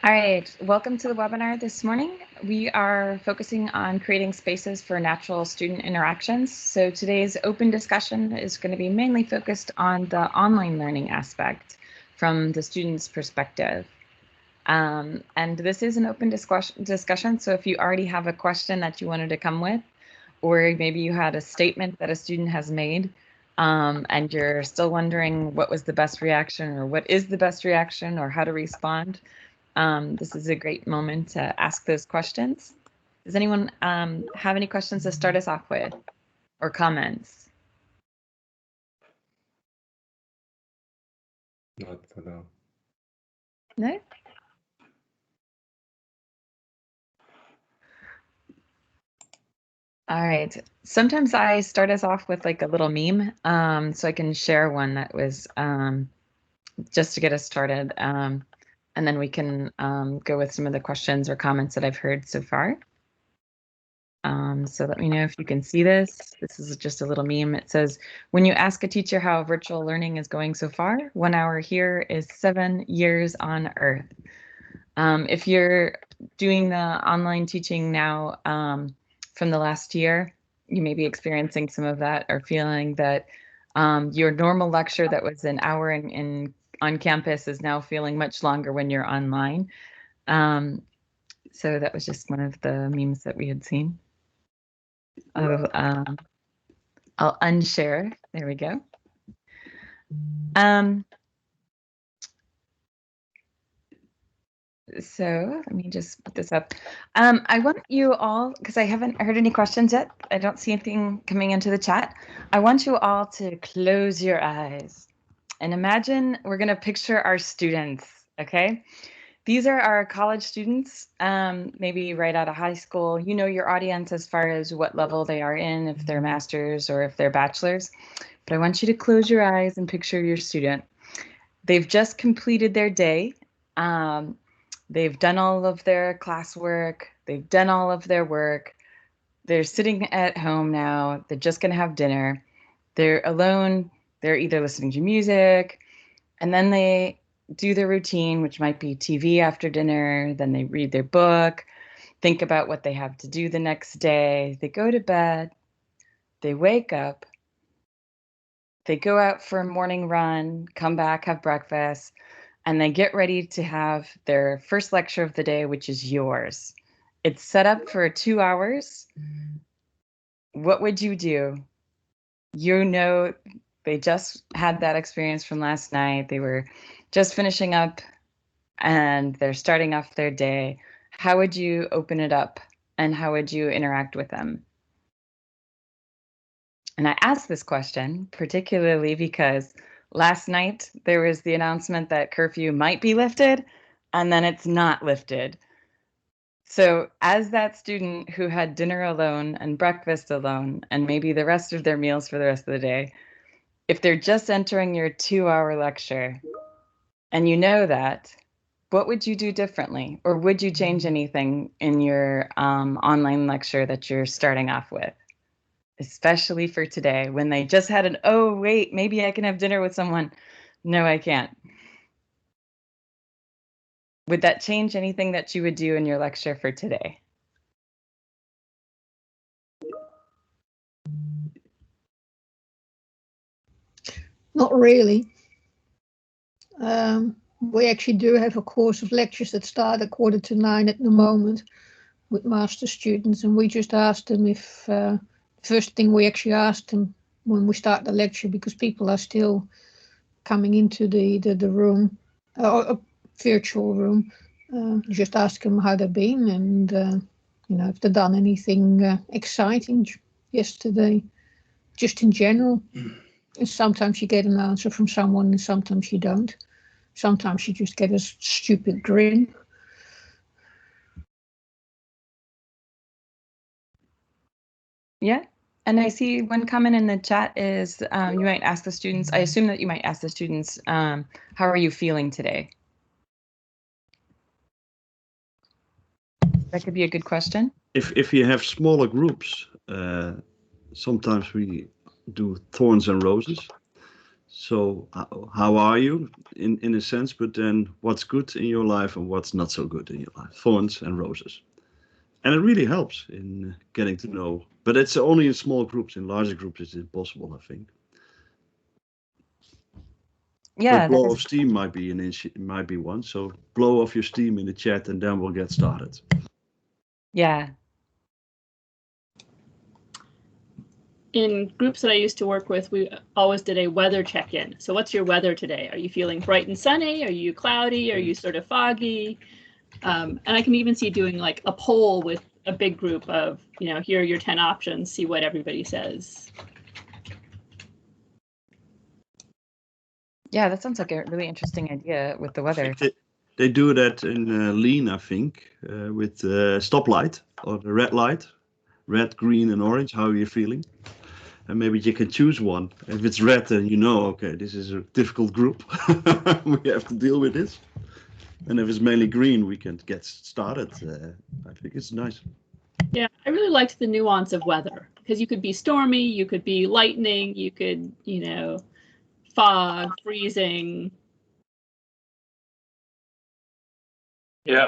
All right, welcome to the webinar this morning. We are focusing on creating spaces for natural student interactions. So today's open discussion is going to be mainly focused on the online learning aspect from the student's perspective. And this is an open discussion, so if you already have a question that you wanted to come with, or maybe you had a statement that a student has made, and you're still wondering what was the best reaction or what is the best reaction or how to respond, this is a great moment to ask those questions. Does anyone have any questions to start us off with or comments? Not for now. No? All right. Sometimes I start us off with like a little meme, so I can share one that was just to get us started. And then we can go with some of the questions or comments that I've heard so far. So let me know if you can see this. This is just a little meme. It says, when you ask a teacher how virtual learning is going so far, 1 hour here is 7 years on Earth. If you're doing the online teaching now from the last year, you may be experiencing some of that or feeling that your normal lecture that was an hour on campus is now feeling much longer when you're online. So that was just one of the memes that we had seen. I'll unshare. There we go. So let me just put this up. I want you all, because I haven't heard any questions yet. I don't see anything coming into the chat. I want you all to close your eyes and imagine we're going to picture our students, okay? These are our college students, maybe right out of high school. You know your audience as far as what level they are in, if they're masters or if they're bachelors. But I want you to close your eyes and picture your student. They've just completed their day. They've done all of their classwork. They've done all of their work. They're sitting at home now. They're just going to have dinner. They're alone. They're either listening to music, and then they do their routine, which might be TV after dinner. Then they read their book, think about what they have to do the next day. They go to bed. They wake up. They go out for a morning run, come back, have breakfast, and they get ready to have their first lecture of the day, which is yours. It's set up for 2 hours. What would you do? You know, they just had that experience from last night. They were just finishing up and they're starting off their day. How would you open it up and how would you interact with them? And I ask this question particularly because last night there was the announcement that curfew might be lifted and then it's not lifted. So as that student who had dinner alone and breakfast alone and maybe the rest of their meals for the rest of the day, if they're just entering your 2-hour lecture and you know that, what would you do differently? Or would you change anything in your online lecture that you're starting off with? Especially for today when they just had oh, wait, maybe I can have dinner with someone. No, I can't. Would that change anything that you would do in your lecture for today? Not really. We actually do have a course of lectures that start at 8:45 at the moment with master students, and we just asked them if first thing we actually asked them when we start the lecture, because people are still coming into the room, a virtual room, just ask them how they've been and if they've done anything exciting yesterday, just in general. And sometimes you get an answer from someone and sometimes you don't. Sometimes you just get a stupid grin. Yeah. And I see one comment in the chat is you might ask the students, I assume that you might ask the students, how are you feeling today? That could be a good question. If you have smaller groups, sometimes we do thorns and roses. So how are you in a sense, but then what's good in your life and what's not so good in your life, thorns and roses. And it really helps in getting to know, but it's only in small groups. In larger groups it's impossible, I think. Yeah, but blow of steam might be might be one. So blow off your steam in the chat and then we'll get started. Yeah. In groups that I used to work with, we always did a weather check-in. So what's your weather today? Are you feeling bright and sunny? Are you cloudy? Are you sort of foggy? And I can even see doing like a poll with a big group of, here are your 10 options, see what everybody says. Yeah, that sounds like a really interesting idea with the weather. They do that in Lean, I think, with stoplight or the red light, red, green, and orange. How are you feeling? And maybe you can choose one. If it's red, then you know, okay, this is a difficult group. We have to deal with this. And if it's mainly green, we can get started. I think it's nice. Yeah, I really liked the nuance of weather because you could be stormy, you could be lightning, you could, fog, freezing. Yeah,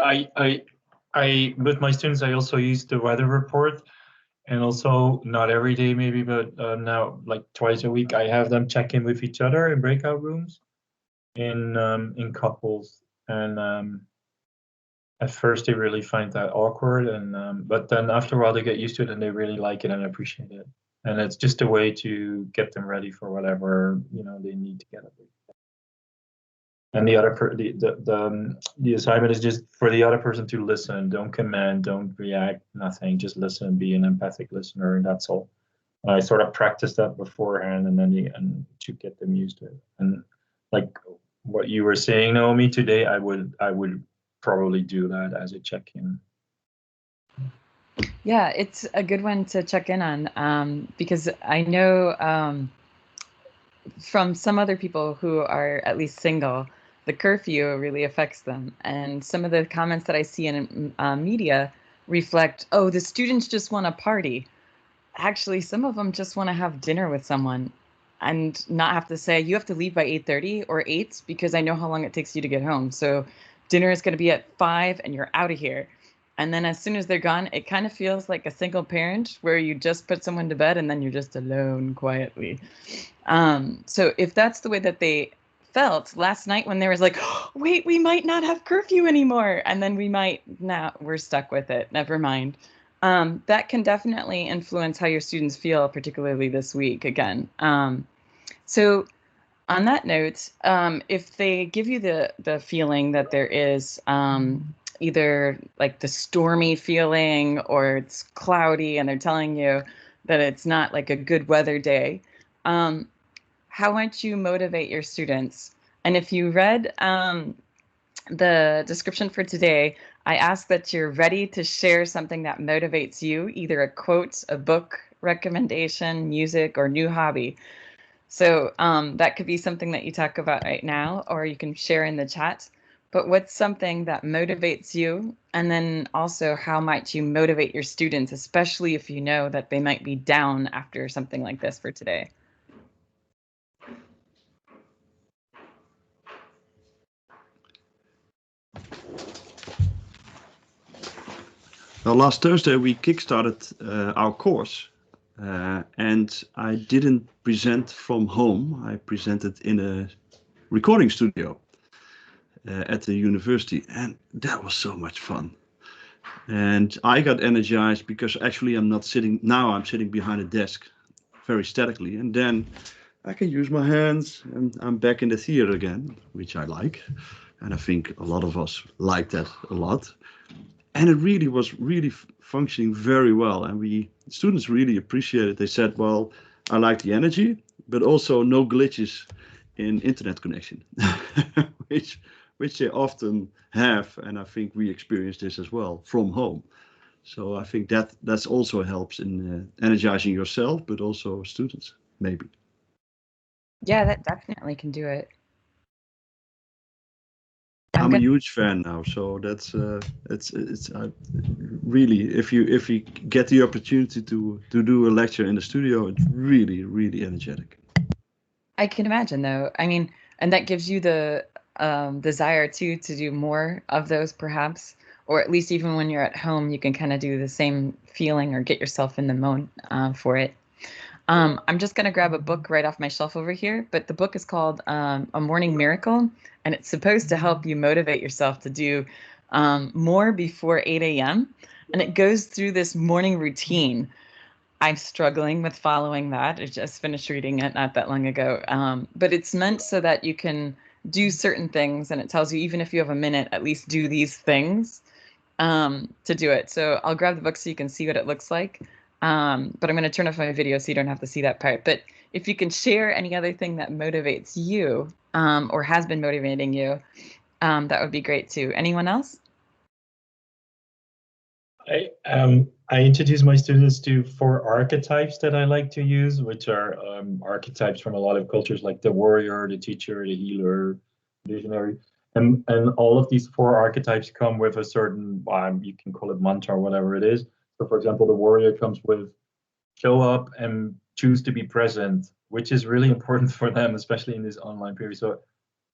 I with my students, I also use the weather report, and also not every day maybe, but now like twice a week, I have them check in with each other in breakout rooms, in couples, and at first they really find that awkward, and but then after a while they get used to it and they really like it and appreciate it, and it's just a way to get them ready for whatever they need to get up. And the assignment is just for the other person to listen. Don't command, don't react, nothing. Just listen, be an empathic listener, and that's all. I sort of practiced that beforehand, and then to get them used to it. And like what you were saying, Naomi, today, I would probably do that as a check-in. Yeah, it's a good one to check in on because I know from some other people who are at least single, the curfew really affects them. And some of the comments that I see in media reflect, oh, the students just want to party. Actually, some of them just want to have dinner with someone and not have to say, you have to leave by 8:30 or 8 because I know how long it takes you to get home. So dinner is going to be at 5 and you're out of here. And then as soon as they're gone, it kind of feels like a single parent where you just put someone to bed and then you're just alone quietly. So if that's the way that they felt last night when there was like, oh, wait, we might not have curfew anymore. And then we're stuck with it. Never mind. That can definitely influence how your students feel, particularly this week again. So on that note, if they give you the feeling that there is either like the stormy feeling or it's cloudy and they're telling you that it's not like a good weather day, how might you motivate your students? And if you read the description for today, I ask that you're ready to share something that motivates you, either a quote, a book recommendation, music, or new hobby. So that could be something that you talk about right now, or you can share in the chat. But what's something that motivates you? And then also, how might you motivate your students, especially if you know that they might be down after something like this for today? Well, last Thursday we kickstarted our course, and I didn't present from home. I presented in a recording studio at the university, and that was so much fun. And I got energized because actually I'm sitting behind a desk very statically, and then I can use my hands and I'm back in the theater again, which I like. And I think a lot of us like that a lot. And it really was functioning very well. And students really appreciated it. They said, well, I like the energy, but also no glitches in internet connection, which they often have. And I think we experience this as well from home. So I think that's also helps in energizing yourself, but also students, maybe. Yeah, that definitely can do it. I'm a huge fan now, so that's it's really if you get the opportunity to do a lecture in the studio, it's really energetic. I can imagine, though. I mean, and that gives you the desire too to do more of those, perhaps, or at least even when you're at home, you can kind of do the same feeling or get yourself in the mode for it. I'm just going to grab a book right off my shelf over here, but the book is called A Morning Miracle, and it's supposed to help you motivate yourself to do more before 8 a.m. And it goes through this morning routine. I'm struggling with following that. I just finished reading it not that long ago. But it's meant so that you can do certain things, and it tells you even if you have a minute, at least do these things to do it. So I'll grab the book so you can see what it looks like. But I'm going to turn off my video so you don't have to see that part. But if you can share any other thing that motivates you or has been motivating you, that would be great too. Anyone else? I introduce my students to 4 archetypes that I like to use, which are archetypes from a lot of cultures, like the warrior, the teacher, the healer, visionary. And all of these 4 archetypes come with a certain, you can call it mantra or whatever it is. So for example, the warrior comes with show up and choose to be present, which is really important for them, especially in this online period. So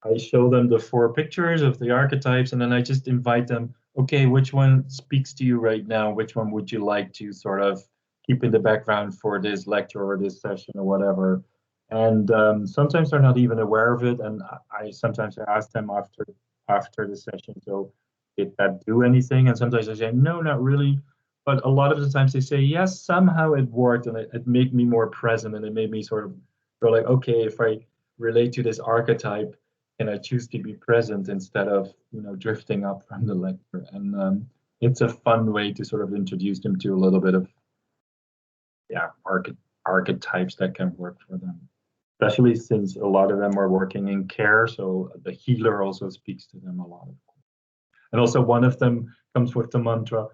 I show them the 4 pictures of the archetypes, and then I just invite them, okay, which one speaks to you right now? Which one would you like to sort of keep in the background for this lecture or this session or whatever? And sometimes they're not even aware of it. And I sometimes ask them after the session, so did that do anything? And sometimes I say, no, not really. But a lot of the times they say, yes, somehow it worked, and it made me more present, and it made me sort of go like, okay, if I relate to this archetype, and I choose to be present instead of, drifting up from the lecture. And it's a fun way to sort of introduce them to a little bit of, archetypes that can work for them, especially since a lot of them are working in care. So the healer also speaks to them a lot. And also one of them comes with the mantra,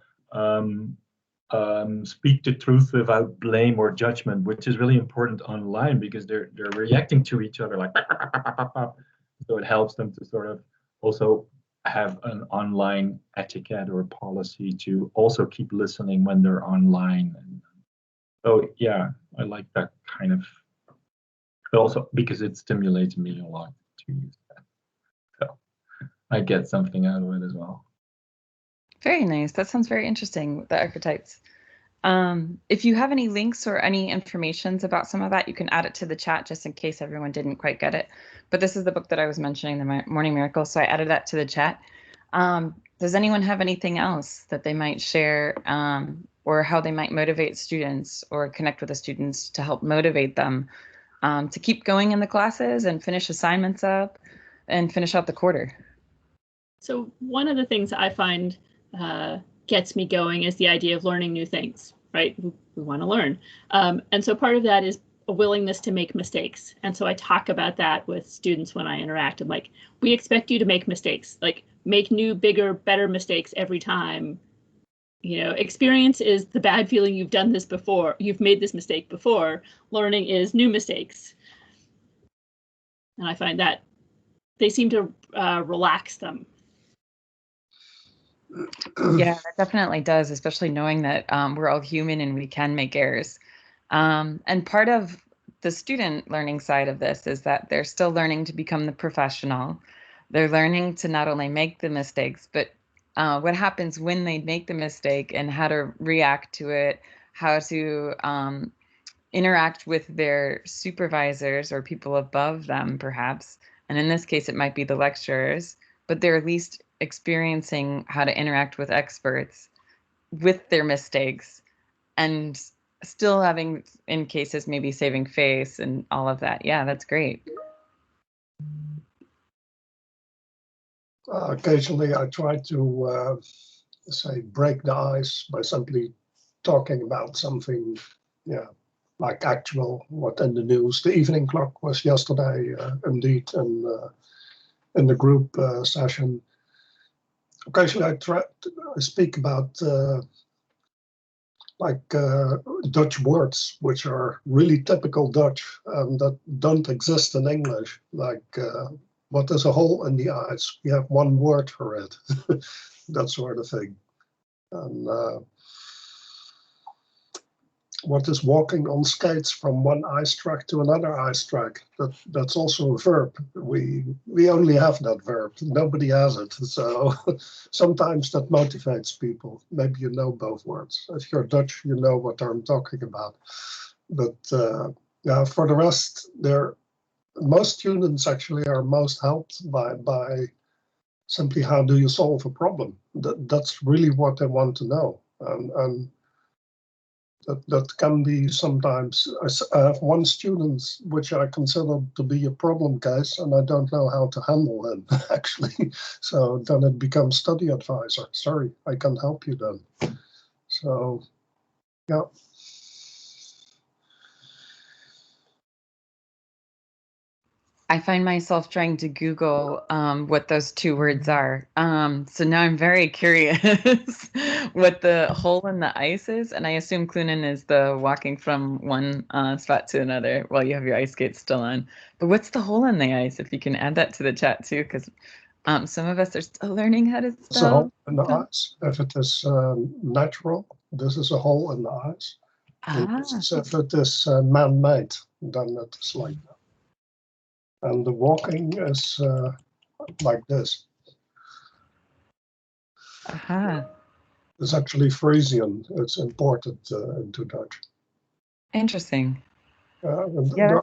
speak the truth without blame or judgment, which is really important online because they're reacting to each other like, so it helps them to sort of also have an online etiquette or policy to also keep listening when they're online. And so, yeah, I like that kind of, also because it stimulates me a lot to use that. So I get something out of it as well. Very nice. That sounds very interesting, the archetypes. If you have any links or any informations about some of that, you can add it to the chat just in case everyone didn't quite get it. But this is the book that I was mentioning, The Morning Miracle, so I added that to the chat. Does anyone have anything else that they might share or how they might motivate students or connect with the students to help motivate them to keep going in the classes and finish assignments up and finish out the quarter? So one of the things that I find gets me going is the idea of learning new things, right? We want to learn. And so part of that is a willingness to make mistakes. And so I talk about that with students when I interact. I'm like, we expect you to make mistakes, like make new, bigger, better mistakes every time. Experience is the bad feeling you've done this before, you've made this mistake before. Learning is new mistakes. And I find that they seem to relax them. Yeah, that definitely does, especially knowing that we're all human and we can make errors. And part of the student learning side of this is that they're still learning to become the professional. They're learning to not only make the mistakes, but what happens when they make the mistake and how to react to it, how to interact with their supervisors or people above them, perhaps. And in this case, it might be the lecturers, but they're at least experiencing how to interact with experts with their mistakes and still having, in cases, maybe saving face and all of that. Yeah, that's great. Occasionally, I try to break the ice by simply talking about something, like actual, what in the news. The evening clock was yesterday, indeed, and in the group session. Occasionally, I speak about Dutch words, which are really typical Dutch and that don't exist in English. Like, what is a hole in the ice? We have one word for it, that sort of thing. And what is walking on skates from one ice track to another ice track? That's also a verb. We only have that verb. Nobody has it. So sometimes that motivates people. Maybe you know both words. If you're Dutch, you know what I'm talking about. But yeah, for the rest, most students actually are most helped by simply how do you solve a problem. That's really what they want to know. And that can be sometimes. I have one student which I consider to be a problem case, and I don't know how to handle him actually. So then it becomes study advisor. Sorry, I can't help you then. So yeah. I find myself trying to Google what those two words are. So now I'm very curious what the hole in the ice is. And I assume Clunan is the walking from one spot to another while you have your ice skates still on. But what's the hole in the ice? If you can add that to the chat too, because some of us are still learning how to spell. It's a hole in the ice. If it is natural, this is a hole in the ice. If it is man-made, then it is like that. And the walking is like this. It's actually Frisian. It's imported into Dutch. Interesting. Yeah,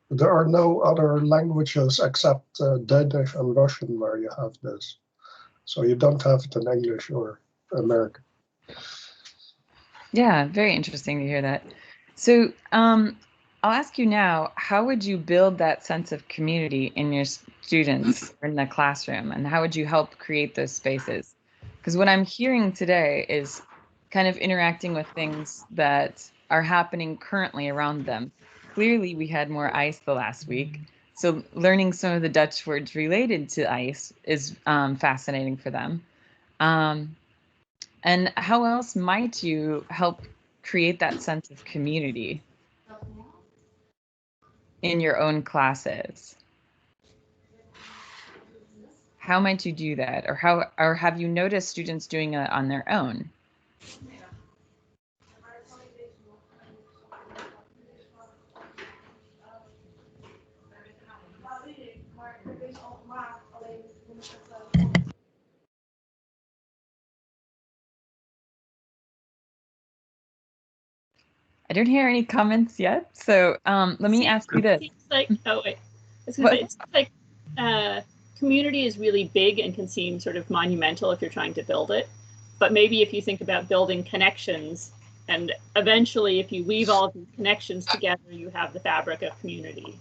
there are no other languages except Danish and Russian where you have this. So you don't have it in English or American. Yeah, very interesting to hear that. So I'll ask you now, how would you build that sense of community in your students in the classroom, and how would you help create those spaces? Because what I'm hearing today is kind of interacting with things that are happening currently around them. Clearly, we had more ice the last week. So learning some of the Dutch words related to ice is fascinating for them. And how else might you help create that sense of community in your own classes? How might you do that? Or have you noticed students doing it on their own? I don't hear any comments yet. So let me ask you this. It seems like community is really big and can seem sort of monumental if you're trying to build it. But maybe if you think about building connections, and eventually if you weave all of these connections together, you have the fabric of community.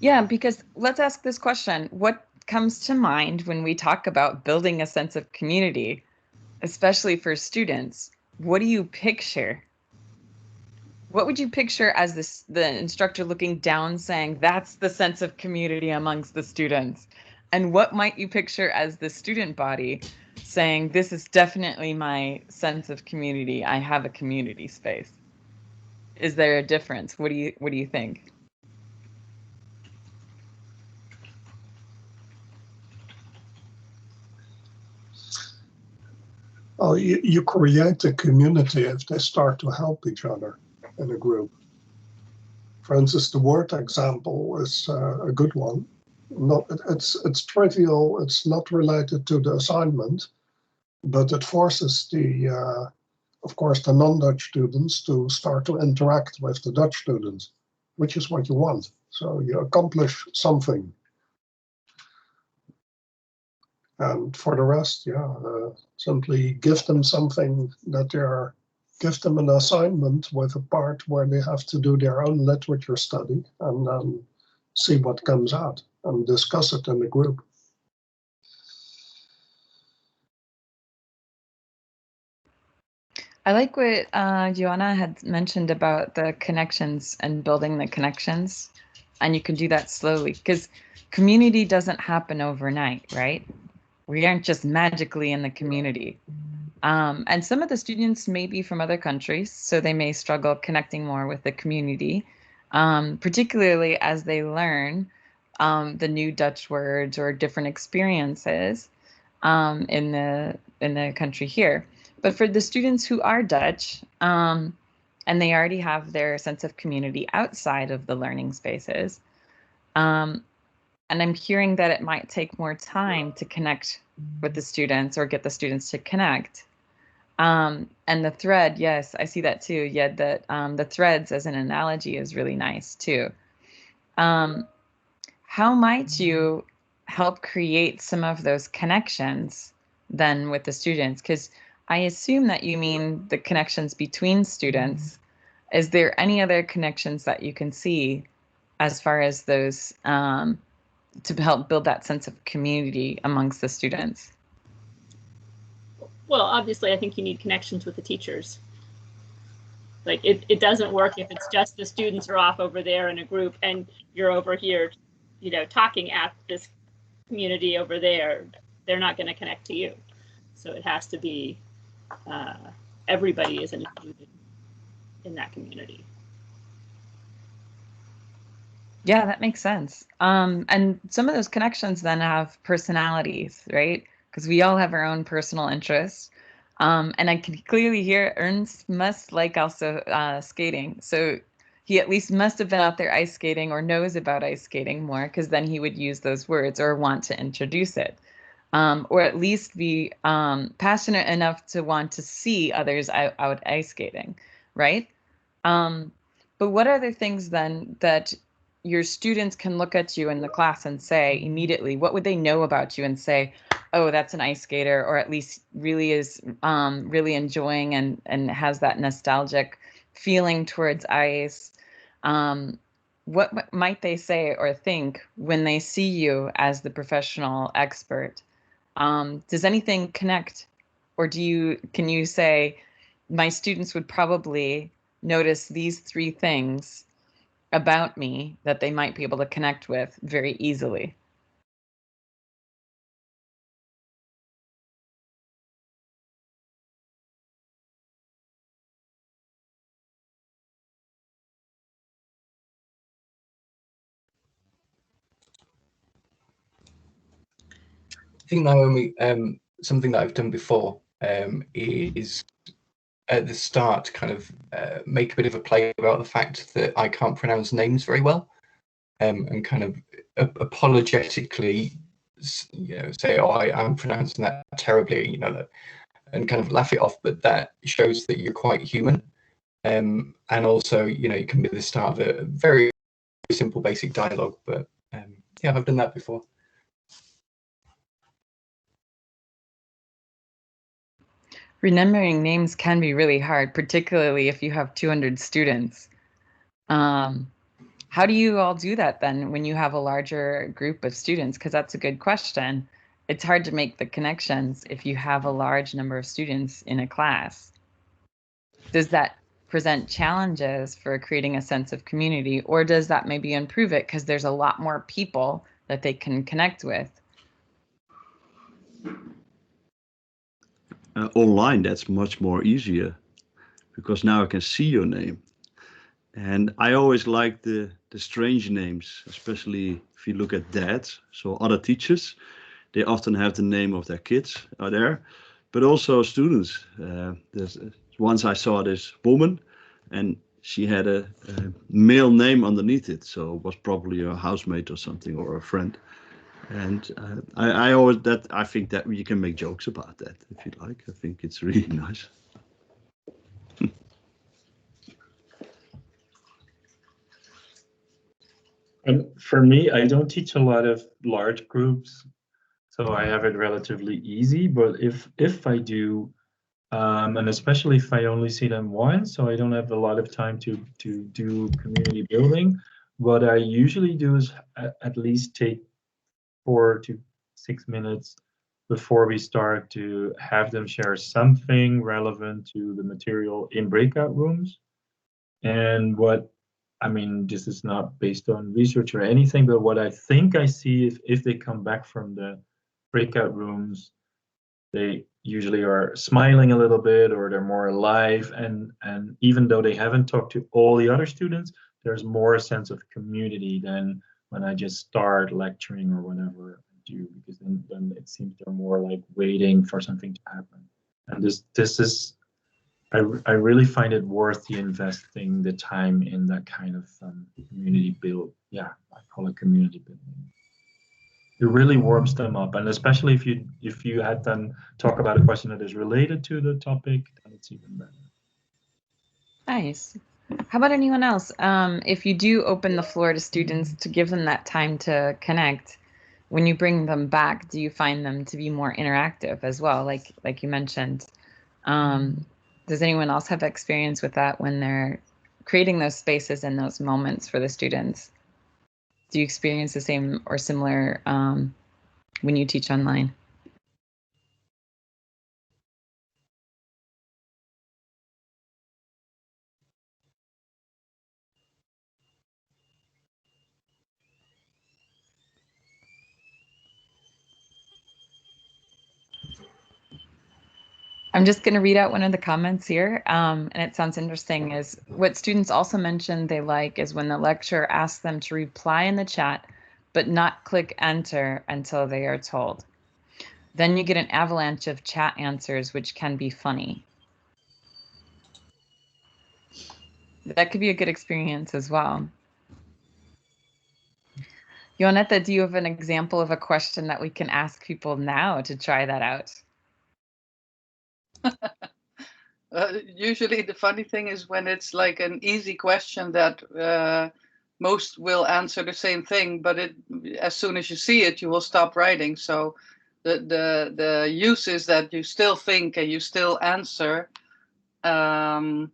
Yeah, because let's ask this question. What comes to mind when we talk about building a sense of community, especially for students? What do you picture? What would you picture as the instructor looking down saying, that's the sense of community amongst the students? And what might you picture as the student body saying, this is definitely my sense of community. I have a community space. Is there a difference? What do you think? Well, you create a community if they start to help each other in a group. For instance, the word example is a good one. It's trivial. It's not related to the assignment, but it forces of course, the non-Dutch students to start to interact with the Dutch students, which is what you want. So you accomplish something. And for the rest, simply give them something give them an assignment with a part where they have to do their own literature study and then see what comes out and discuss it in the group. I like what Joanna had mentioned about the connections and building the connections. And you can do that slowly because community doesn't happen overnight, right? We aren't just magically in the community. And some of the students may be from other countries, so they may struggle connecting more with the community, particularly as they learn the new Dutch words or different experiences in the country here. But for the students who are Dutch, and they already have their sense of community outside of the learning spaces. And I'm hearing that it might take more time to connect with the students or get the students to connect. And the thread, yes, I see that too. Yeah, that the threads as an analogy is really nice too. How might you help create some of those connections then with the students? Because I assume that you mean the connections between students. Is there any other connections that you can see as far as those to help build that sense of community amongst the students? Well, obviously, I think you need connections with the teachers. Like it doesn't work if it's just the students are off over there in a group and you're over here, you know, talking at this community over there. They're not going to connect to you. So it has to be everybody is included in that community. Yeah, that makes sense. And some of those connections then have personalities, right? Because we all have our own personal interests. And I can clearly hear Ernst must like also skating. So he at least must have been out there ice skating or knows about ice skating more, because then he would use those words or want to introduce it. Or at least be passionate enough to want to see others out ice skating, right? But what are the things then that your students can look at you in the class and say immediately? What would they know about you and say, oh, that's an ice skater, or at least really is really enjoying and has that nostalgic feeling towards ice? What might they say or think when they see you as the professional expert? Does anything connect, or can you say, my students would probably notice these 3 things about me that they might be able to connect with very easily? I think, Naomi, something that I've done before is at the start kind of make a bit of a play about the fact that I can't pronounce names very well, and kind of apologetically, you know, say, oh, I'm pronouncing that terribly, you know, and kind of laugh it off. But that shows that you're quite human. And also, you know, you can be the start of a very simple, basic dialogue. But yeah, I've done that before. Remembering names can be really hard, particularly if you have 200 students. How do you all do that then when you have a larger group of students? Because that's a good question. It's hard to make the connections if you have a large number of students in a class. Does that present challenges for creating a sense of community, or does that maybe improve it because there's a lot more people that they can connect with? Online, that's much more easier, because now I can see your name. And I always like the strange names, especially if you look at dads. So other teachers, they often have the name of their kids are there, but also students. There's once I saw this woman, and she had a male name underneath it, so it was probably a housemate or something, or a friend. And I think that you can make jokes about that if you like. I think it's really nice. And for me, I don't teach a lot of large groups, so I have it relatively easy. But if I do, and especially if I only see them once, so I don't have a lot of time to do community building, what I usually do is at least take 4 to 6 minutes before we start to have them share something relevant to the material in breakout rooms. And I mean, this is not based on research or anything, but what I think I see if they come back from the breakout rooms, they usually are smiling a little bit, or they're more alive. And even though they haven't talked to all the other students, there's more a sense of community than when I just start lecturing or whatever I do, because then it seems they're more like waiting for something to happen. And this is I really find it worth the investing the time in that kind of community build. Yeah, I call it community building. It really warms them up, and especially if you had them talk about a question that is related to the topic, then it's even better. Nice. How about anyone else? If you do open the floor to students to give them that time to connect, when you bring them back, do you find them to be more interactive as well? Like you mentioned. Does anyone else have experience with that when they're creating those spaces and those moments for the students? Do you experience the same or similar when you teach online? I'm just going to read out one of the comments here, and it sounds interesting, is what students also mentioned they like is when the lecturer asks them to reply in the chat, but not click enter until they are told. Then you get an avalanche of chat answers, which can be funny. That could be a good experience as well. Jonetta, do you have an example of a question that we can ask people now to try that out? Usually the funny thing is when it's like an easy question that most will answer the same thing, but as soon as you see it, you will stop writing. So the use is that you still think and you still answer. And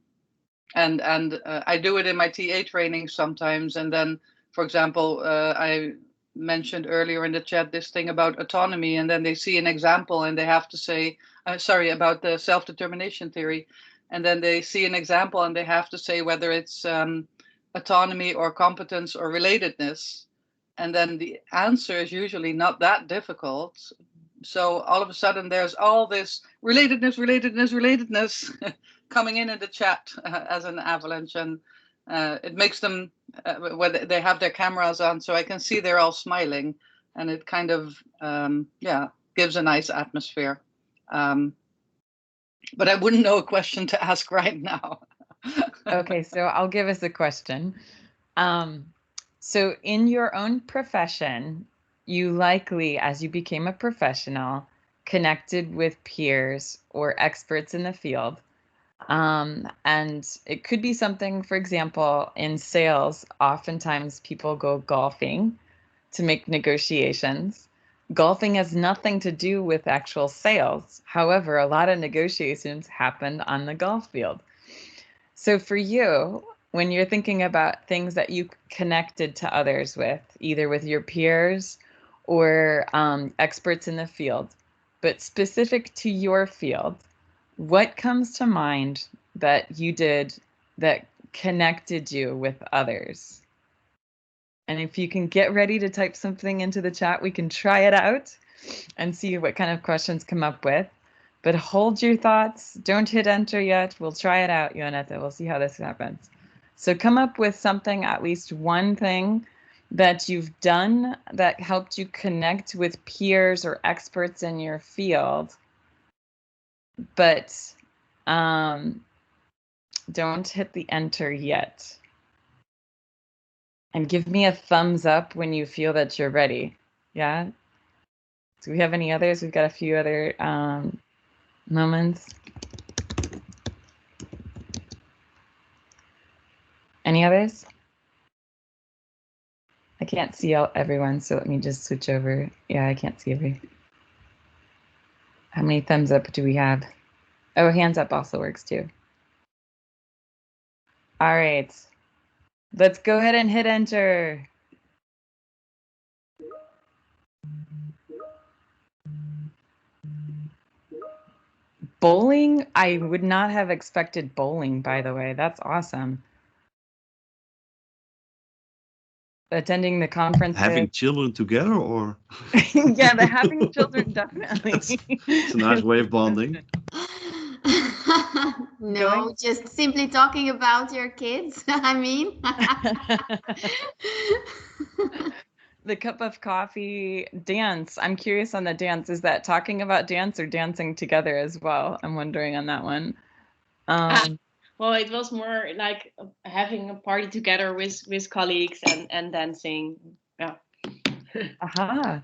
I do it in my TA training sometimes. And then, for example, I mentioned earlier in the chat this thing about autonomy, and then they see an example and they have to say, sorry, about the self-determination theory. And then they see an example and they have to say whether it's autonomy or competence or relatedness. And then the answer is usually not that difficult. So all of a sudden there's all this relatedness coming in the chat as an avalanche, and it makes them, when they have their cameras on, so I can see they're all smiling, and it kind of, yeah, gives a nice atmosphere. But I wouldn't know a question to ask right now. Okay, so I'll give us a question. So in your own profession, you likely, as you became a professional, connected with peers or experts in the field. And it could be something, for example, in sales, oftentimes people go golfing to make negotiations. Golfing has nothing to do with actual sales. However, a lot of negotiations happen on the golf field. So for you, when you're thinking about things that you connected to others with, either with your peers or experts in the field, but specific to your field, what comes to mind that you did that connected you with others? And if you can get ready to type something into the chat, we can try it out and see what kind of questions come up with. But hold your thoughts. Don't hit enter yet. We'll try it out, Jonetta. We'll see how this happens. So come up with something, at least one thing that you've done that helped you connect with peers or experts in your field. But don't hit the enter yet. And give me a thumbs up when you feel that you're ready. Yeah? Do we have any others? We've got a few other moments. Any others? I can't see everyone, so let me just switch over. Yeah, I can't see every. How many thumbs up do we have? Oh, hands up also works too. All right. Let's go ahead and hit enter. Bowling? I would not have expected bowling, by the way. That's awesome. Attending the conference. Having children together, or? Yeah, the having children, definitely. It's a nice way of bonding. No, just simply talking about your kids. I mean. The cup of coffee, dance. I'm curious on the dance. Is that talking about dance or dancing together as well? I'm wondering on that one. Well, it was more like having a party together with colleagues and dancing. Yeah. Aha.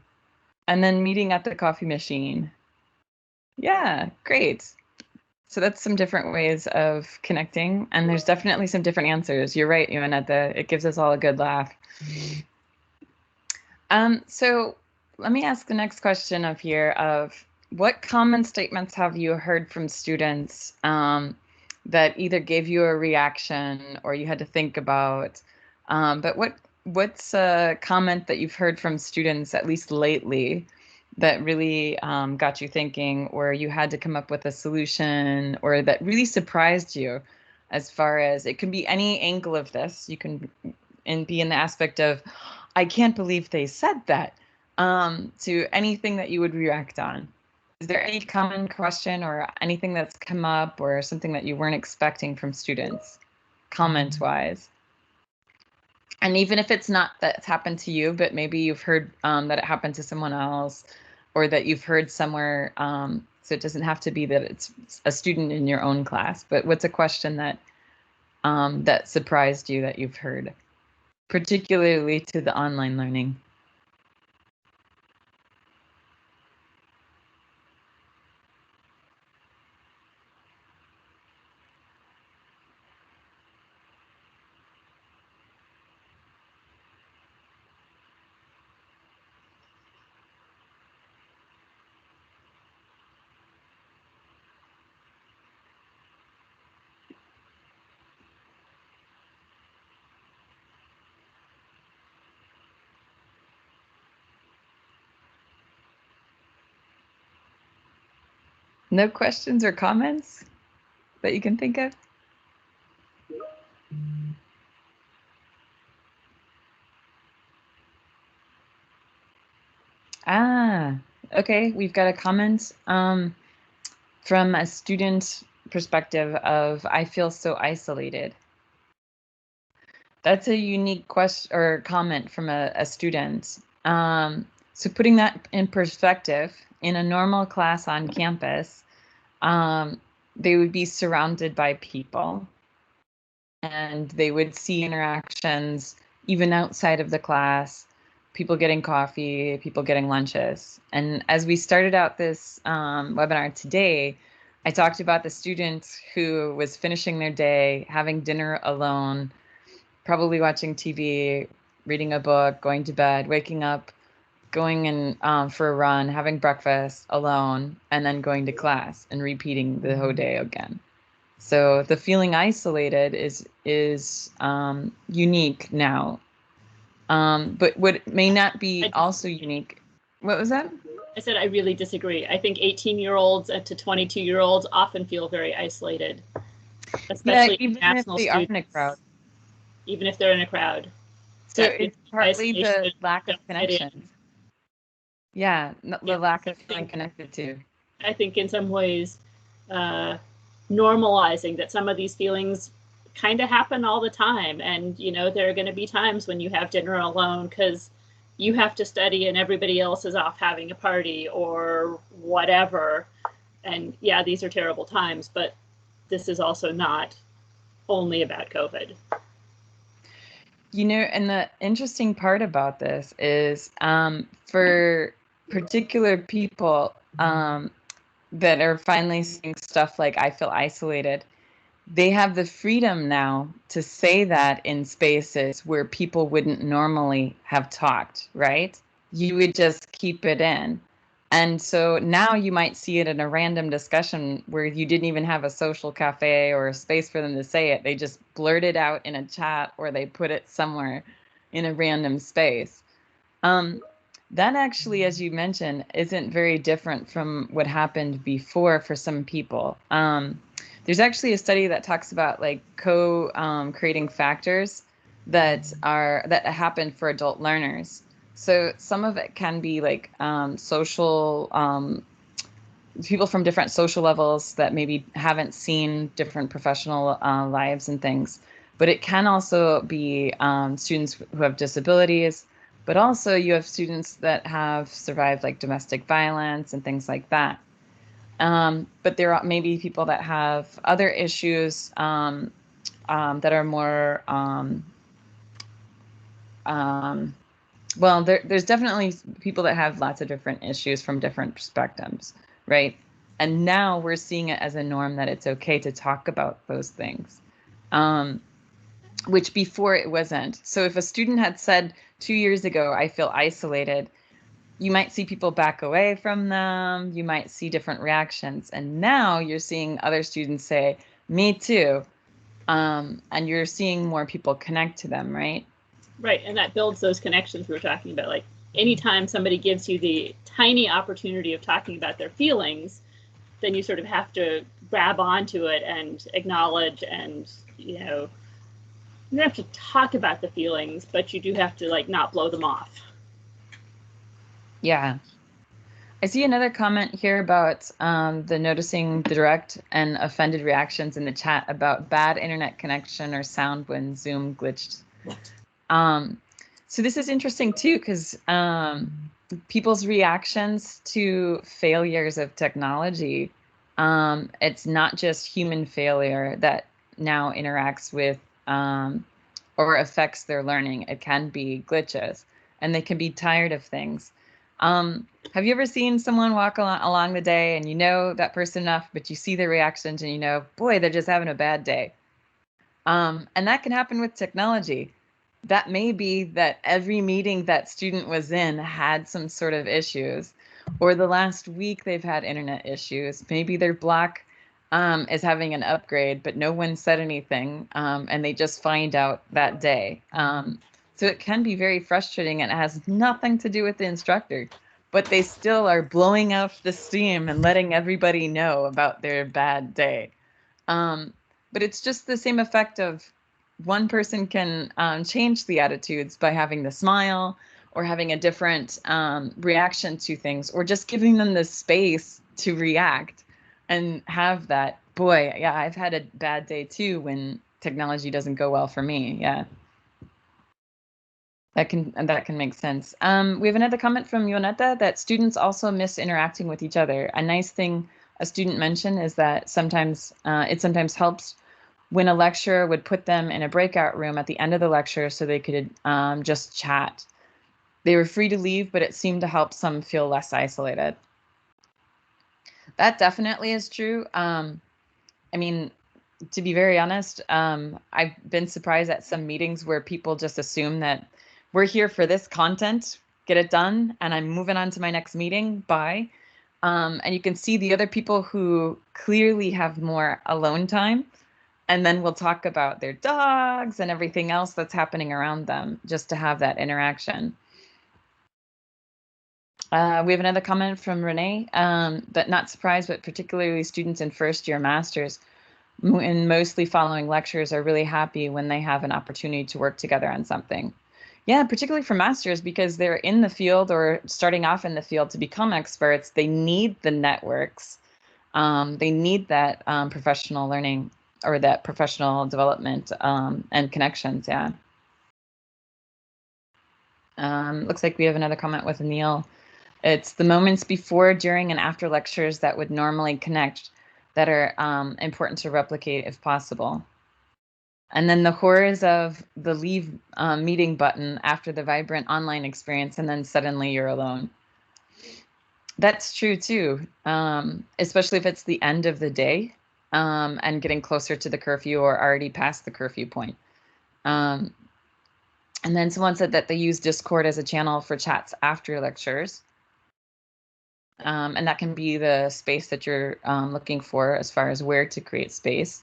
And then meeting at the coffee machine. Yeah, great. So that's some different ways of connecting, and there's definitely some different answers. You're right, Ioannette, it gives us all a good laugh. So let me ask the next question of here of what common statements have you heard from students that either gave you a reaction or you had to think about? But what's a comment that you've heard from students, at least lately, that really got you thinking, or you had to come up with a solution, or that really surprised you? As far as it can be any angle of this, you can be in the aspect of, I can't believe they said that, to anything that you would react on. Is there any common question or anything that's come up or something that you weren't expecting from students, comment-wise? And even if it's not that it's happened to you, but maybe you've heard that it happened to someone else, or that you've heard somewhere, so it doesn't have to be that it's a student in your own class, but what's a question that that surprised you that you've heard, particularly to the online learning? No questions or comments that you can think of? Okay, we've got a comment from a student perspective of, I feel so isolated. That's a unique question or comment from a student. So putting that in perspective, in a normal class on campus, they would be surrounded by people, and they would see interactions even outside of the class, people getting coffee, people getting lunches. And as we started out this webinar today, I talked about the student who was finishing their day, having dinner alone, probably watching TV, reading a book, going to bed, waking up, going in for a run, having breakfast alone, and then going to class and repeating the whole day again. So the feeling isolated is unique now, but what may not be also unique. What was that? I said I really disagree. I think 18-year-olds to 22-year-olds often feel very isolated, especially even if they students, are in a crowd. Even if they're in a crowd. So it's partly the lack of connection. Yeah, the lack of feeling connected to. I think in some ways, normalizing that some of these feelings kind of happen all the time. And, you know, there are going to be times when you have dinner alone because you have to study and everybody else is off having a party or whatever. And yeah, these are terrible times, but this is also not only about COVID. You know, and the interesting part about this is for particular people that are finally saying stuff like, I feel isolated, they have the freedom now to say that in spaces where people wouldn't normally have talked, right? You would just keep it in. And so now you might see it in a random discussion where you didn't even have a social cafe or a space for them to say it. They just blurt it out in a chat, or they put it somewhere in a random space. That actually, as you mentioned, isn't very different from what happened before for some people. There's actually a study that talks about like creating factors that happen for adult learners. So some of it can be like social, people from different social levels that maybe haven't seen different professional lives and things. But it can also be students who have disabilities, but also you have students that have survived like domestic violence and things like that. But there are maybe people that have other issues that are more, well, there's definitely people that have lots of different issues from different perspectives, right? And now we're seeing it as a norm that it's okay to talk about those things, which before it wasn't. So if a student had said 2 years ago, I feel isolated, you might see people back away from them. You might see different reactions. And now you're seeing other students say, me too. And you're seeing more people connect to them, right? Right, and that builds those connections we were talking about. Like anytime somebody gives you the tiny opportunity of talking about their feelings, then you sort of have to grab onto it and acknowledge, and you don't have to talk about the feelings, but you do have to like not blow them off. Yeah. I see another comment here about the noticing the direct and offended reactions in the chat about bad internet connection or sound when Zoom glitched. So this is interesting too, because people's reactions to failures of technology, it's not just human failure that now interacts with or affects their learning. It can be glitches, and they can be tired of things. Have you ever seen someone walk along the day and you know that person enough, but you see their reactions and you know, boy, they're just having a bad day. And that can happen with technology. That may be that every meeting that student was in had some sort of issues, or the last week they've had internet issues. Maybe their block is having an upgrade, but no one said anything, and they just find out that day. So it can be very frustrating, and it has nothing to do with the instructor, but they still are blowing off the steam and letting everybody know about their bad day. But it's just the same effect of one person can change the attitudes by having the smile or having a different reaction to things, or just giving them the space to react and have that, boy, yeah, I've had a bad day too when technology doesn't go well for me. Yeah. That can make sense. We have another comment from Yonetta that students also miss interacting with each other. A nice thing a student mentioned is that sometimes it sometimes helps when a lecturer would put them in a breakout room at the end of the lecture so they could just chat. They were free to leave, but it seemed to help some feel less isolated. That definitely is true. I mean, to be very honest, I've been surprised at some meetings where people just assume that we're here for this content, get it done, and I'm moving on to my next meeting, bye. And you can see the other people who clearly have more alone time, and then we'll talk about their dogs and everything else that's happening around them just to have that interaction. We have another comment from Renee that not surprised, but particularly students in first year masters and mostly following lectures are really happy when they have an opportunity to work together on something. Yeah, particularly for masters, because they're in the field or starting off in the field to become experts. They need the networks. They need that professional learning or that professional development and connections. Yeah. Looks like we have another comment with Neil. It's the moments before, during, and after lectures that would normally connect that are important to replicate if possible. And then the horrors of the leave meeting button after the vibrant online experience, and then suddenly you're alone. That's true too, especially if it's the end of the day and getting closer to the curfew or already past the curfew point. And then someone said that they use Discord as a channel for chats after lectures. And that can be the space that you're looking for as far as where to create space.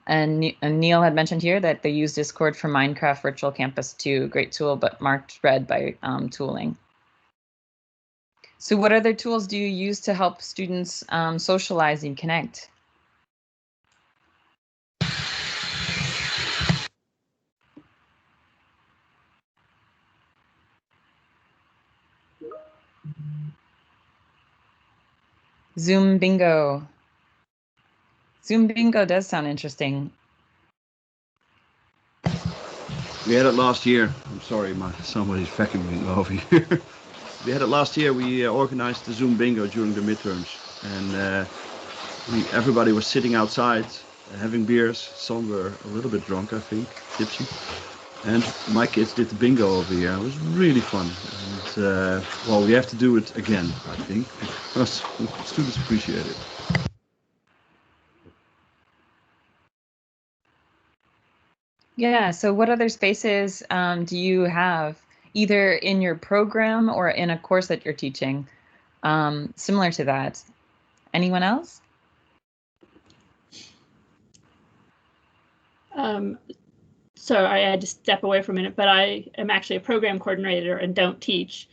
And Neil had mentioned here that they use Discord for Minecraft Virtual Campus 2. Great tool, but marked red by tooling. So what other tools do you use to help students socialize and connect? Zoom Bingo. Zoom Bingo does sound interesting. We had it last year. I'm sorry, somebody's vacuuming over here. we had it last year. We organized the Zoom bingo during the midterms, and everybody was sitting outside having beers. Some were a little bit drunk, I think, tipsy. And my kids did the bingo over here. It was really fun. And well, we have to do it again, I think, because students appreciate it. Yeah, so what other spaces do you have, either in your program or in a course that you're teaching, similar to that? Anyone else? So I had to step away for a minute, but I am actually a program coordinator and don't teach.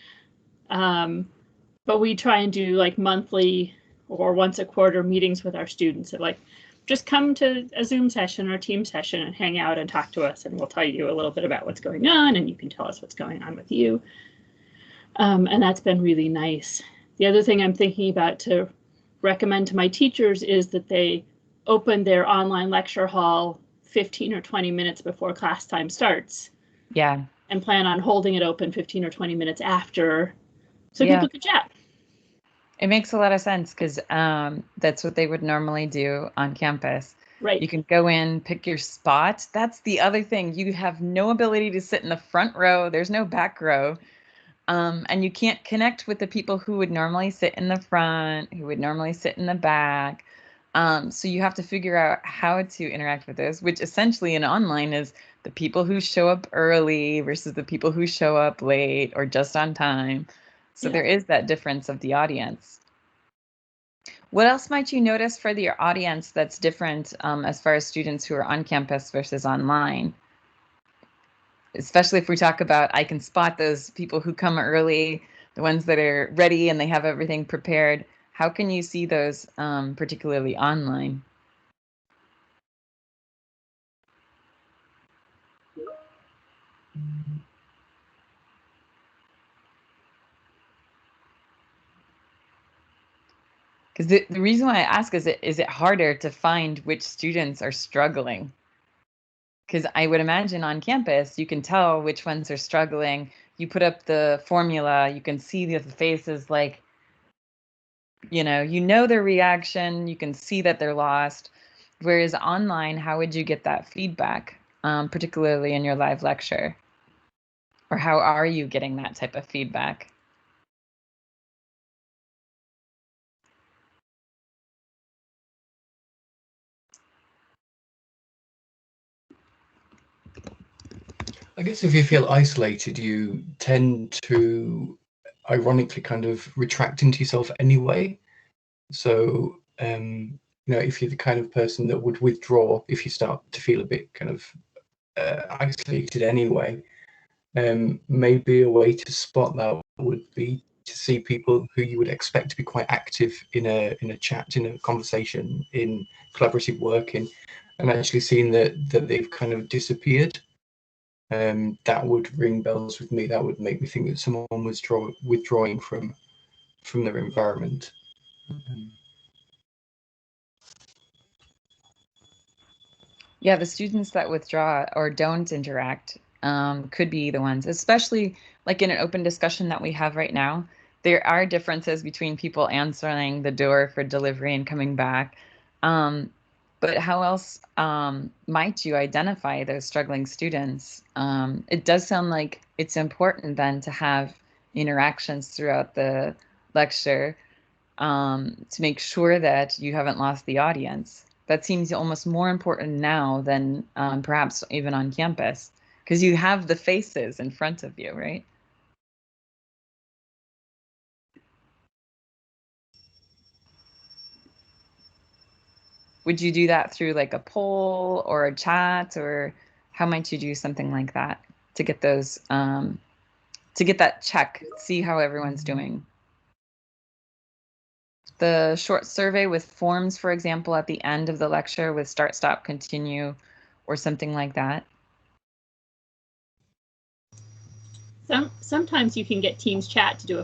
But we try and do like monthly or once a quarter meetings with our students. So like, just come to a Zoom session or team session and hang out and talk to us, and we'll tell you a little bit about what's going on, and you can tell us what's going on with you. And that's been really nice. The other thing I'm thinking about to recommend to my teachers is that they open their online lecture hall 15 or 20 minutes before class time starts. Yeah. And plan on holding it open 15 or 20 minutes after, so Yeah. people could chat. It makes a lot of sense, because that's what they would normally do on campus. Right. You can go in, pick your spot. That's the other thing. You have no ability to sit in the front row. There's no back row. And you can't connect with the people who would normally sit in the front, who would normally sit in the back. So you have to figure out how to interact with those, which essentially in online is the people who show up early versus the people who show up late or just on time. So there is that difference of the audience. What else might you notice for your audience that's different as far as students who are on campus versus online? Especially if we talk about, I can spot those people who come early, the ones that are ready and they have everything prepared. How can you see those, particularly online? Because the reason why I ask is it harder to find which students are struggling? Because I would imagine on campus, you can tell which ones are struggling. You put up the formula, you can see the faces, like, you know their reaction, you can see that they're lost. Whereas online, how would you get that feedback, particularly in your live lecture? Or how are you getting that type of feedback? I guess if you feel isolated, you tend to ironically kind of retract into yourself anyway. So, if you're the kind of person that would withdraw if you start to feel a bit kind of isolated anyway, maybe a way to spot that would be to see people who you would expect to be quite active in a chat, in a conversation, in collaborative working, and actually seeing that they've kind of disappeared. That would ring bells with me. That would make me think that someone was withdrawing from their environment. Yeah, the students that withdraw or don't interact could be the ones, especially like in an open discussion that we have right now. There are differences between people answering the door for delivery and coming back. But how else might you identify those struggling students? It does sound like it's important then to have interactions throughout the lecture to make sure that you haven't lost the audience. That seems almost more important now than perhaps even on campus, because you have the faces in front of you, right? Would you do that through like a poll or a chat, or how might you do something like that to get those, to get that check, see how everyone's doing? The short survey with forms, for example, at the end of the lecture with start, stop, continue, or something like that. Sometimes you can get Teams chat to do a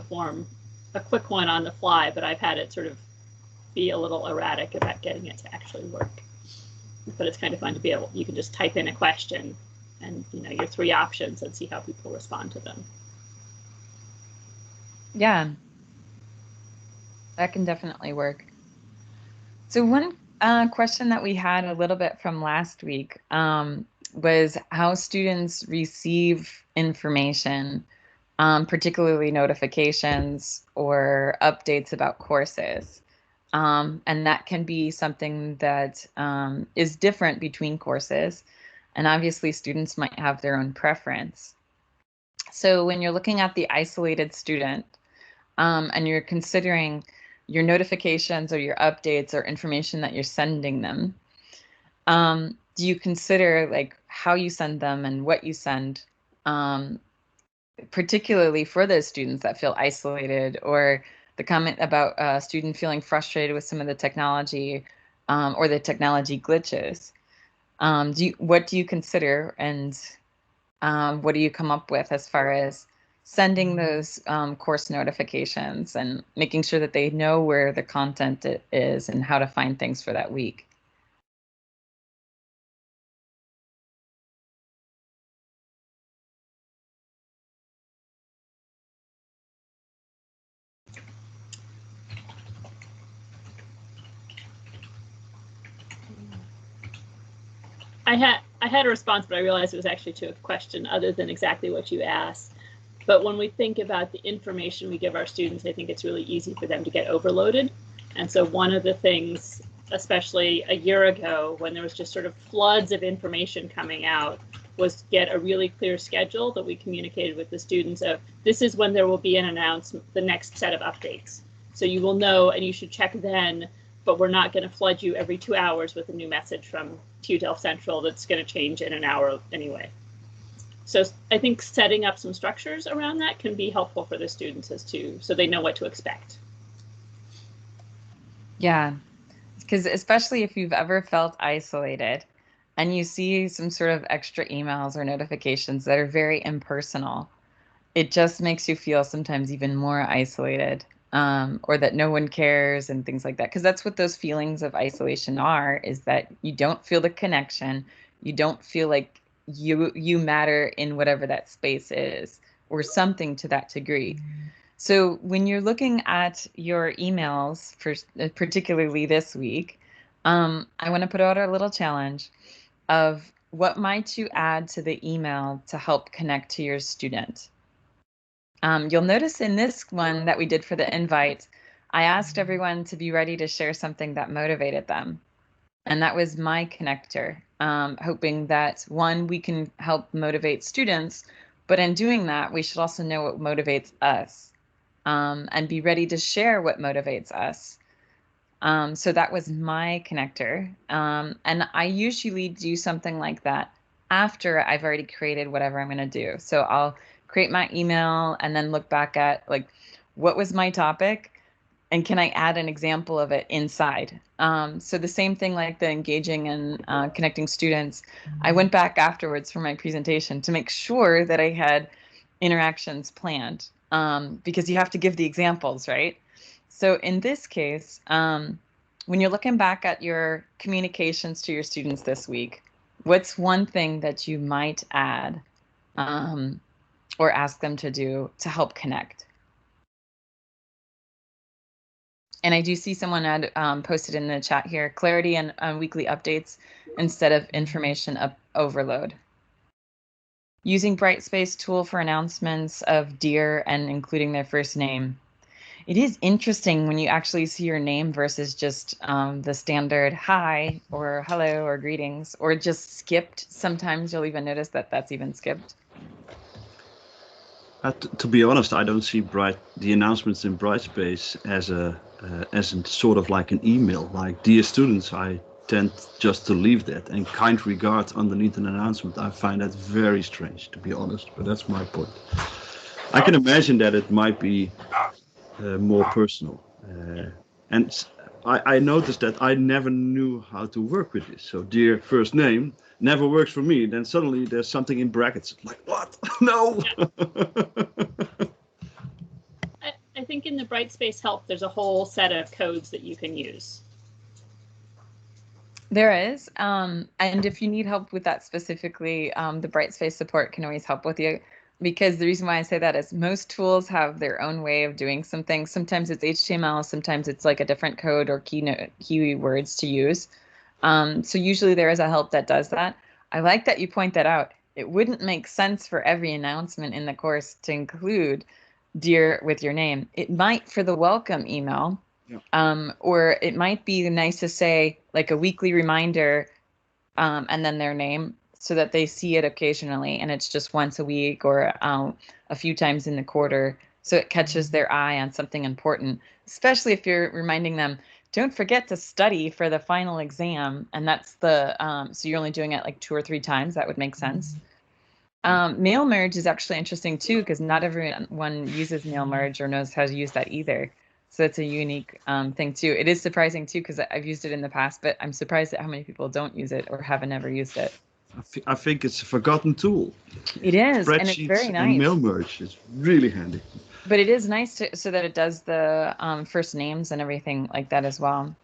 quick one on the fly, but I've had it sort of be a little erratic about getting it to actually work. But it's kind of fun to be able, you can just type in a question and your 3 options and see how people respond to them. Yeah, that can definitely work. So one question that we had a little bit from last week was how students receive information, particularly notifications or updates about courses. And that can be something that is different between courses. And obviously students might have their own preference. So when you're looking at the isolated student and you're considering your notifications or your updates or information that you're sending them, do you consider like how you send them and what you send, particularly for those students that feel isolated, or the comment about a student feeling frustrated with some of the technology or the technology glitches? What do you consider, and what do you come up with as far as sending those course notifications and making sure that they know where the content is and how to find things for that week? I had a response, but I realized it was actually to a question other than exactly what you asked. But when we think about the information we give our students, I think it's really easy for them to get overloaded. And so one of the things, especially a year ago, when there was just sort of floods of information coming out, was get a really clear schedule that we communicated with the students of, this is when there will be an announcement, the next set of updates. So you will know, and you should check then, but we're not going to flood you every 2 hours with a new message from TU Delft Central that's going to change in an hour anyway. So I think setting up some structures around that can be helpful for the students so they know what to expect. Yeah, because especially if you've ever felt isolated and you see some sort of extra emails or notifications that are very impersonal, it just makes you feel sometimes even more isolated, or that no one cares and things like that. Because that's what those feelings of isolation are, is that you don't feel the connection. You don't feel like you matter in whatever that space is, or something to that degree. So when you're looking at your emails, for particularly this week, I want to put out a little challenge of what might you add to the email to help connect to your student. You'll notice in this one that we did for the invite, I asked everyone to be ready to share something that motivated them. And that was my connector, hoping that, one, we can help motivate students, but in doing that, we should also know what motivates us, and be ready to share what motivates us. So that was my connector. And I usually do something like that after I've already created whatever I'm going to do. So I'll create my email and then look back at, like, what was my topic and can I add an example of it inside? So the same thing like the engaging and connecting students, I went back afterwards for my presentation to make sure that I had interactions planned, because you have to give the examples, right? So in this case, when you're looking back at your communications to your students this week, what's one thing that you might add, or ask them to do to help connect? And I do see someone had posted in the chat here, clarity and weekly updates instead of information overload. Using Brightspace tool for announcements of dear and including their first name. It is interesting when you actually see your name versus just the standard hi or hello or greetings, or just skipped. Sometimes you'll even notice that that's even skipped. To be honest, I don't see the announcements in Brightspace as a sort of like an email. Like, dear students, I tend just to leave that, and kind regards underneath an announcement. I find that very strange, to be honest, but that's my point. I can imagine that it might be more personal. And I noticed that I never knew how to work with this. So dear first name never works for me. Then suddenly there's something in brackets. Like, what? No. I think in the Brightspace help, there's a whole set of codes that you can use. There is. And if you need help with that specifically, the Brightspace support can always help with you. because the reason why I say that is most tools have their own way of doing some things. Sometimes it's HTML, sometimes it's like a different code or keywords to use. So usually there is a help that does that. I like that you point that out. It wouldn't make sense for every announcement in the course to include "Dear" with your name. It might for the welcome email, or it might be nice to say like a weekly reminder and then their name, so that they see it occasionally and it's just once a week or a few times in the quarter, so it catches their eye on something important, especially if you're reminding them, don't forget to study for the final exam. And that's the, so you're only doing it like 2 or 3 times, that would make sense. Mail merge is actually interesting too, because not everyone uses mail merge or knows how to use that either. So it's a unique thing too. It is surprising too, because I've used it in the past, but I'm surprised at how many people don't use it or haven't ever used it. I think it's a forgotten tool. It is, and it's very nice. And mail merge is really handy. But it is nice so that it does the first names and everything like that as well.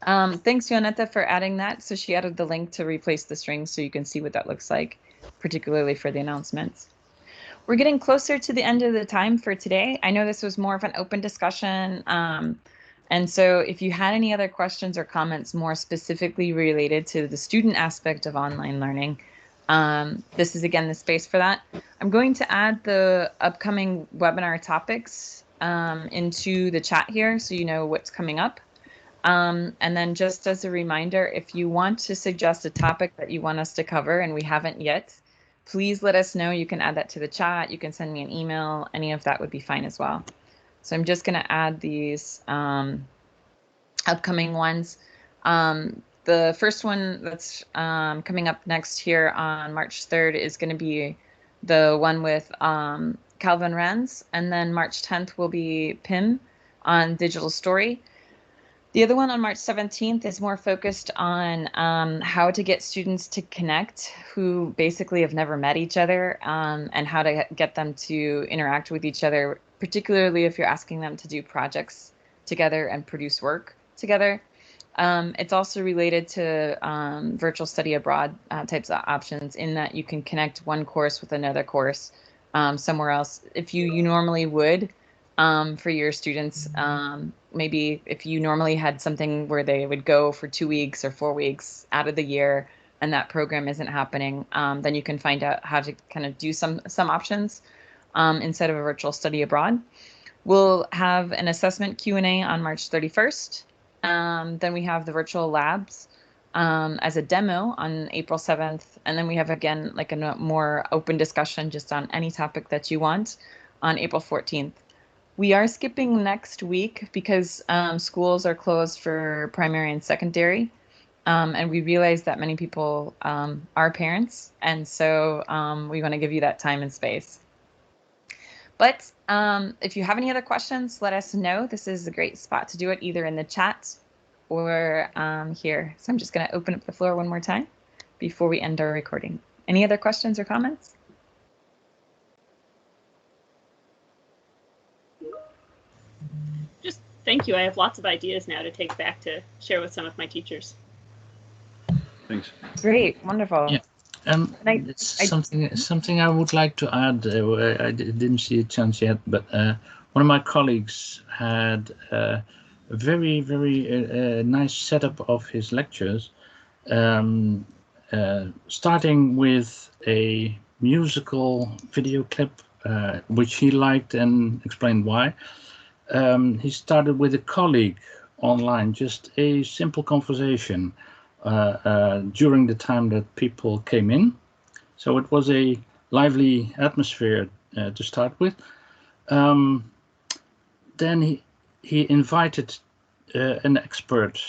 Thanks, Jonetta, for adding that. So she added the link to replace the strings so you can see what that looks like, particularly for the announcements. We're getting closer to the end of the time for today. I know this was more of an open discussion. And so if you had any other questions or comments more specifically related to the student aspect of online learning, this is again the space for that. I'm going to add the upcoming webinar topics into the chat here so you know what's coming up. And then just as a reminder, if you want to suggest a topic that you want us to cover and we haven't yet, please let us know. You can add that to the chat. You can send me an email. Any of that would be fine as well. So I'm just going to add these upcoming ones. The first one that's coming up next here on March 3rd is going to be the one with Calvin Rands, and then March 10th will be Pim on digital story. The other one on March 17th is more focused on how to get students to connect who basically have never met each other, and how to get them to interact with each other, particularly if you're asking them to do projects together and produce work together. It's also related to virtual study abroad types of options, in that you can connect one course with another course somewhere else. If you normally would, for your students, maybe if you normally had something where they would go for 2 weeks or 4 weeks out of the year and that program isn't happening, then you can find out how to kind of do some options instead of a virtual study abroad. We'll have an assessment Q&A on March 31st. Then we have the virtual labs as a demo on April 7th. And then we have, again, like a more open discussion just on any topic that you want on April 14th. We are skipping next week because schools are closed for primary and secondary. And we realize that many people are parents. And so we want to give you that time and space. But if you have any other questions, let us know. This is a great spot to do it, either in the chat or here. So I'm just going to open up the floor one more time before we end our recording. Any other questions or comments? Just thank you. I have lots of ideas now to take back to share with some of my teachers. Thanks. Great, wonderful. Yeah. It's something I would like to add. I didn't see a chance yet, but one of my colleagues had a very nice setup of his lectures, starting with a musical video clip, which he liked and explained why. He started with a colleague online, just a simple conversation during the time that people came in. So it was a lively atmosphere to start with. Then he invited an expert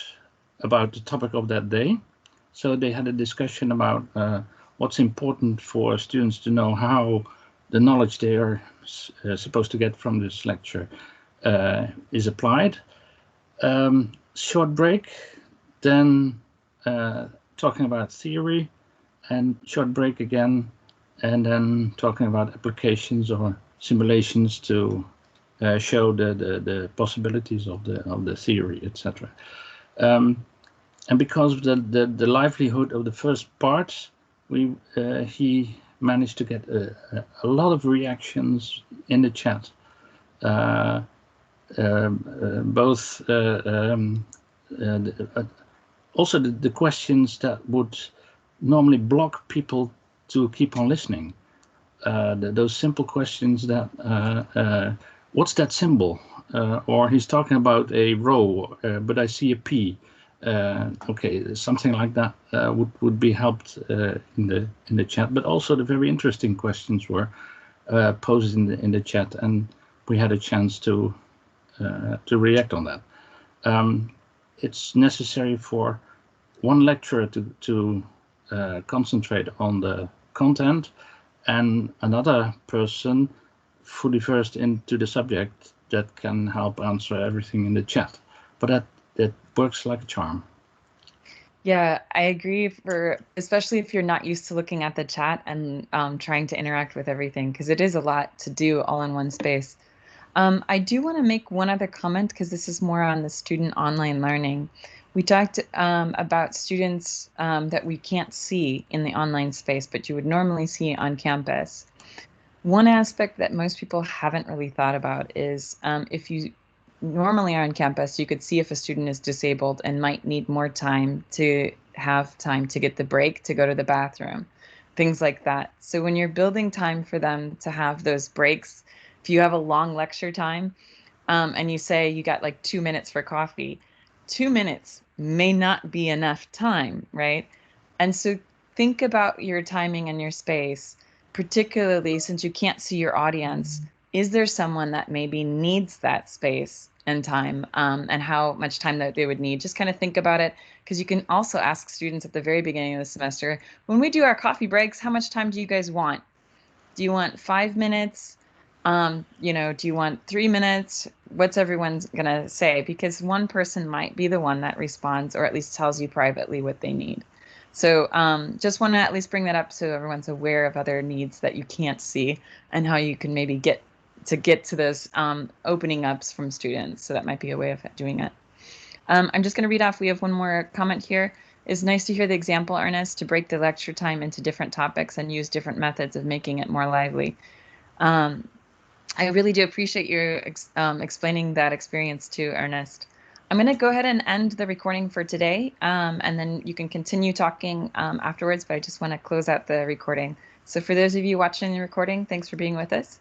about the topic of that day. So they had a discussion about what's important for students to know, how the knowledge they are supposed to get from this lecture is applied. Short break, then talking about theory, and short break again, and then talking about applications or simulations to show the possibilities of the theory, etc. And because of the livelihood of the first part, he managed to get a lot of reactions in the chat. Both also the questions that would normally block people to keep on listening. Those simple questions that, what's that symbol? Or he's talking about a row, but I see a P. Okay, something like that would be helped in the chat. But also the very interesting questions were posed in the chat, and we had a chance to react on that. It's necessary for one lecturer to concentrate on the content, and another person fully versed into the subject that can help answer everything in the chat. But that works like a charm. Yeah, I agree, especially if you're not used to looking at the chat and trying to interact with everything, because it is a lot to do all in one space. I do want to make one other comment, because this is more on the student online learning. We talked about students that we can't see in the online space, but you would normally see on campus. One aspect that most people haven't really thought about is if you normally are on campus, you could see if a student is disabled and might need more time to have time to get the break to go to the bathroom, things like that. So when you're building time for them to have those breaks, if you have a long lecture time and you say you got like 2 minutes for coffee, 2 minutes may not be enough time, right? And so think about your timing and your space, particularly since you can't see your audience. Is there someone that maybe needs that space and time, and how much time that they would need? Just kind of think about it, because you can also ask students at the very beginning of the semester, when we do our coffee breaks, how much time do you guys want? Do you want 5 minutes? You know, do you want 3 minutes? What's everyone's gonna say? Because one person might be the one that responds, or at least tells you privately what they need. So just want to at least bring that up so everyone's aware of other needs that you can't see, and how you can maybe get to those opening ups from students. So that might be a way of doing it. I'm just going to read off. We have one more comment here. It's nice to hear the example, Ernest, to break the lecture time into different topics and use different methods of making it more lively. I really do appreciate your explaining that experience too, Ernest. I'm going to go ahead and end the recording for today, and then you can continue talking afterwards, but I just want to close out the recording. So for those of you watching the recording, thanks for being with us.